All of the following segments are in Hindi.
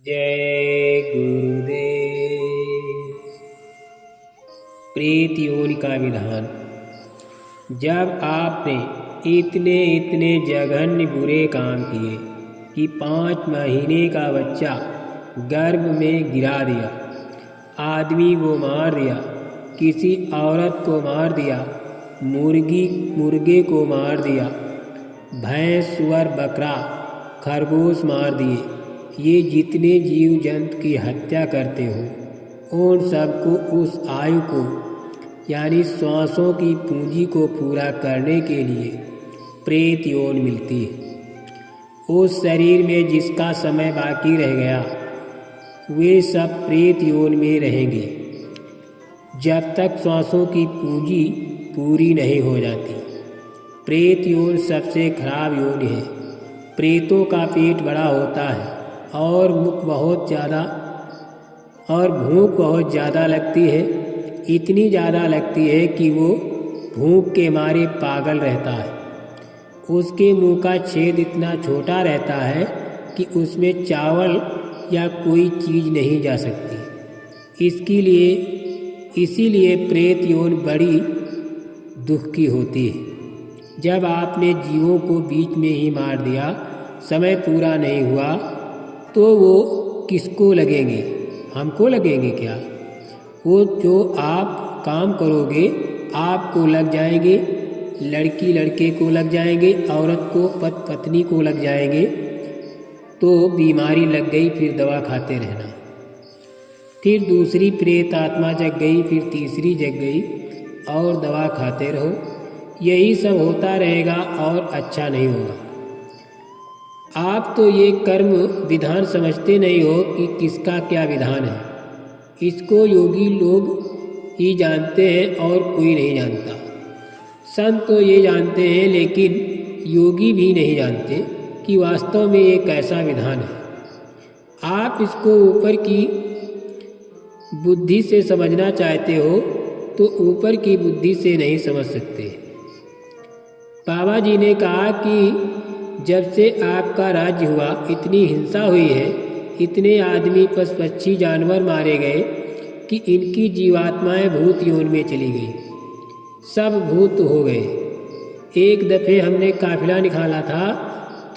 जय गुरुदेव। प्रेत योनि का विधान। जब आपने इतने इतने जघन्य बुरे काम किए कि 5 महीने का बच्चा गर्भ में गिरा दिया, आदमी को मार दिया, किसी औरत को मार दिया, मुर्गे को मार दिया, भैंस, सुअर, बकरा, खरगोश मार दिए, ये जितने जीव जंतु की हत्या करते हो उन सबको उस आयु को यानी श्वासों की पूंजी को पूरा करने के लिए प्रेत योनि मिलती है। उस शरीर में जिसका समय बाकी रह गया वे सब प्रेत योनि में रहेंगे जब तक श्वासों की पूंजी पूरी नहीं हो जाती। प्रेत योनि सबसे खराब योनि है। प्रेतों का पेट बड़ा होता है और मुख बहुत ज़्यादा और भूख बहुत ज़्यादा लगती है। इतनी ज़्यादा लगती है कि वो भूख के मारे पागल रहता है। उसके मुंह का छेद इतना छोटा रहता है कि उसमें चावल या कोई चीज़ नहीं जा सकती। इसीलिए प्रेत योनि बड़ी दुख की होती है। जब आपने जीवों को बीच में ही मार दिया, समय पूरा नहीं हुआ, तो वो किसको लगेंगे? हमको लगेंगे क्या? वो जो आप काम करोगे आपको लग जाएंगे, लड़की लड़के को लग जाएंगे, औरत को पत्नी को लग जाएंगे। तो बीमारी लग गई, फिर दवा खाते रहना। फिर दूसरी प्रेत आत्मा जग गई, फिर तीसरी जग गई और दवा खाते रहो। यही सब होता रहेगा और अच्छा नहीं होगा। आप तो ये कर्म विधान समझते नहीं हो कि किसका क्या विधान है। इसको योगी लोग ही जानते हैं और कोई नहीं जानता। संत तो ये जानते हैं लेकिन योगी भी नहीं जानते कि वास्तव में ये कैसा विधान है। आप इसको ऊपर की बुद्धि से समझना चाहते हो तो ऊपर की बुद्धि से नहीं समझ सकते। बाबा जी ने कहा कि जब से आपका राज्य हुआ इतनी हिंसा हुई है, इतने आदमी, पशु, पक्षी, जानवर मारे गए कि इनकी जीवात्माएं भूत योनि में चली गई। सब भूत हो गए। एक दफ़े हमने काफिला निकाला था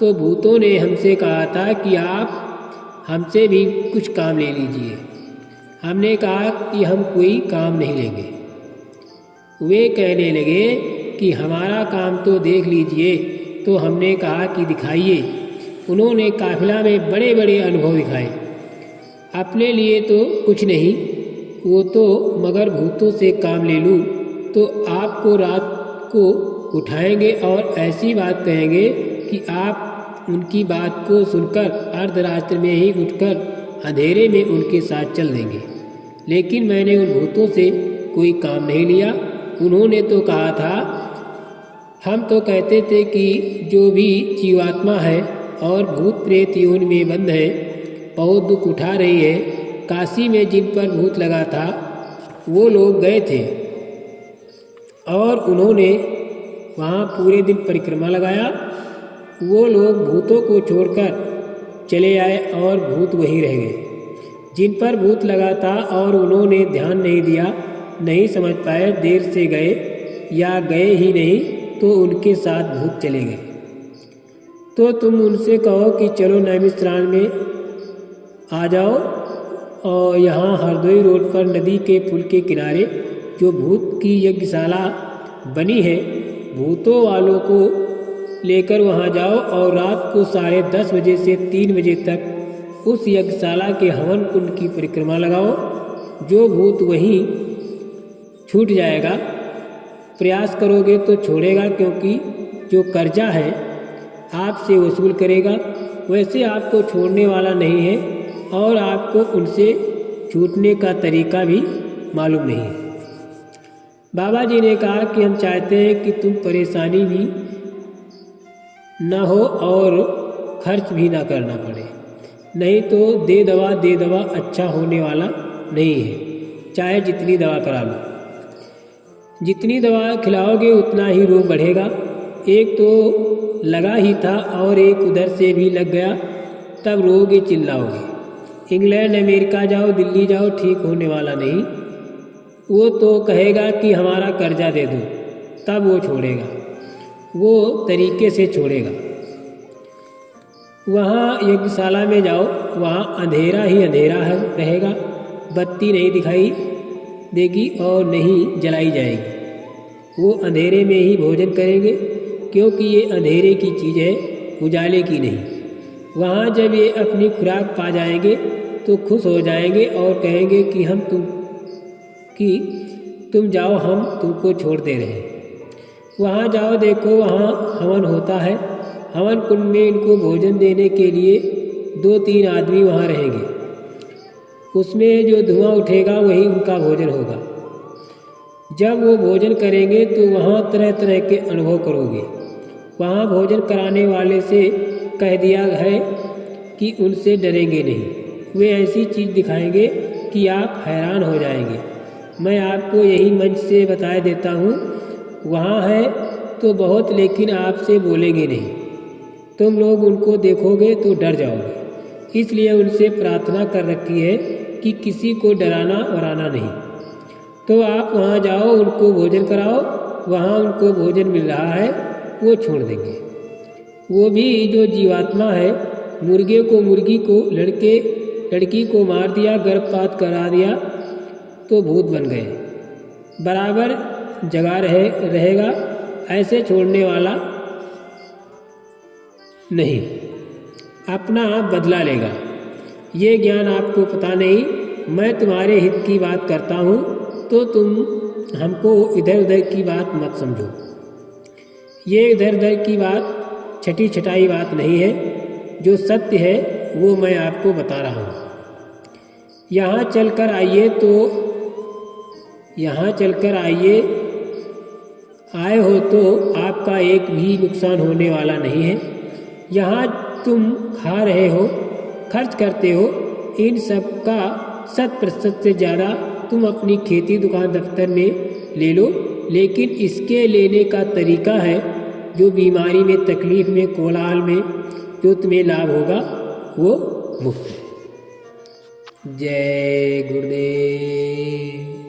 तो भूतों ने हमसे कहा था कि आप हमसे भी कुछ काम ले लीजिए। हमने कहा कि हम कोई काम नहीं लेंगे। वे कहने लगे कि हमारा काम तो देख लीजिए। तो हमने कहा कि दिखाइए। उन्होंने काफिला में बड़े बड़े अनुभव दिखाए। अपने लिए तो कुछ नहीं, वो तो मगर भूतों से काम ले लूँ तो आपको रात को उठाएंगे और ऐसी बात कहेंगे कि आप उनकी बात को सुनकर अर्धरात्रि में ही उठकर अंधेरे में उनके साथ चल देंगे। लेकिन मैंने उन भूतों से कोई काम नहीं लिया। उन्होंने तो कहा था, हम तो कहते थे कि जो भी जीवात्मा है और भूत प्रेत योनि में बंद है, बहुत दुख उठा रही है। काशी में जिन पर भूत लगा था वो लोग गए थे और उन्होंने वहाँ पूरे दिन परिक्रमा लगाया। वो लोग भूतों को छोड़कर चले आए और भूत वहीं रह गए। जिन पर भूत लगा था और उन्होंने ध्यान नहीं दिया, नहीं समझ पाए, देर से गए या गए ही नहीं तो उनके साथ भूत चले गए। तो तुम उनसे कहो कि चलो नैमिषारण्य में आ जाओ और यहाँ हरदोई रोड पर नदी के पुल के किनारे जो भूत की यज्ञशाला बनी है, भूतों वालों को लेकर वहाँ जाओ और रात को 10:30 बजे से 3 बजे तक उस यज्ञशाला के हवन कुंड की परिक्रमा लगाओ। जो भूत वहीं छूट जाएगा। प्रयास करोगे तो छोड़ेगा, क्योंकि जो कर्जा है आपसे वसूल करेगा। वैसे आपको छोड़ने वाला नहीं है और आपको उनसे छूटने का तरीका भी मालूम नहीं है। बाबा जी ने कहा कि हम चाहते हैं कि तुम परेशानी भी न हो और खर्च भी ना करना पड़े। नहीं तो दे दवा अच्छा होने वाला नहीं है। चाहे जितनी दवा करा लो, जितनी दवा खिलाओगे उतना ही रोग बढ़ेगा। एक तो लगा ही था और एक उधर से भी लग गया, तब रोगे चिल्लाओगे। इंग्लैंड अमेरिका जाओ, दिल्ली जाओ, ठीक होने वाला नहीं। वो तो कहेगा कि हमारा कर्जा दे दो, तब वो छोड़ेगा, वो तरीके से छोड़ेगा। वहाँ यज्ञशाला में जाओ, वहाँ अंधेरा ही अंधेरा रहेगा, बत्ती नहीं दिखाई देगी और नहीं जलाई जाएगी। वो अंधेरे में ही भोजन करेंगे, क्योंकि ये अंधेरे की चीज़ है, उजाले की नहीं। वहाँ जब ये अपनी खुराक पा जाएंगे तो खुश हो जाएंगे और कहेंगे कि तुम जाओ, हम तुमको छोड़ते रहे। वहाँ जाओ, देखो वहाँ हवन होता है। हवन कुंड में इनको भोजन देने के लिए 2-3 आदमी वहाँ रहेंगे। उसमें जो धुआं उठेगा वही उनका भोजन होगा। जब वो भोजन करेंगे तो वहाँ तरह तरह के अनुभव करोगे। वहाँ भोजन कराने वाले से कह दिया है कि उनसे डरेंगे नहीं। वे ऐसी चीज़ दिखाएंगे कि आप हैरान हो जाएंगे। मैं आपको यही मंच से बता देता हूँ। वहाँ है तो बहुत, लेकिन आपसे बोलेंगे नहीं। तुम लोग उनको देखोगे तो डर जाओगे। इसलिए उनसे प्रार्थना कर रखी है कि किसी को डराना वराना नहीं। तो आप वहाँ जाओ, उनको भोजन कराओ। वहाँ उनको भोजन मिल रहा है, वो छोड़ देंगे। वो भी जो जीवात्मा है, मुर्गे को मुर्गी को, लड़की को मार दिया, गर्भपात करा दिया तो भूत बन गए। बराबर जगा रहेगा, ऐसे छोड़ने वाला नहीं, अपना आप बदला लेगा। ये ज्ञान आपको पता नहीं। मैं तुम्हारे हित की बात करता हूँ, तो तुम हमको इधर उधर की बात मत समझो। ये इधर उधर की बात छटी छटाई बात नहीं है। जो सत्य है वो मैं आपको बता रहा हूँ। यहाँ चलकर आए हो तो आपका एक भी नुकसान होने वाला नहीं है। यहाँ तुम खा रहे हो, खर्च करते हो, इन सब का 100% से ज़्यादा तुम अपनी खेती, दुकान, दफ्तर में ले लो। लेकिन इसके लेने का तरीका है जो बीमारी में, तकलीफ में, कोलाहल में जो तुम्हें लाभ होगा वो मुफ्त। जय गुरुदेव।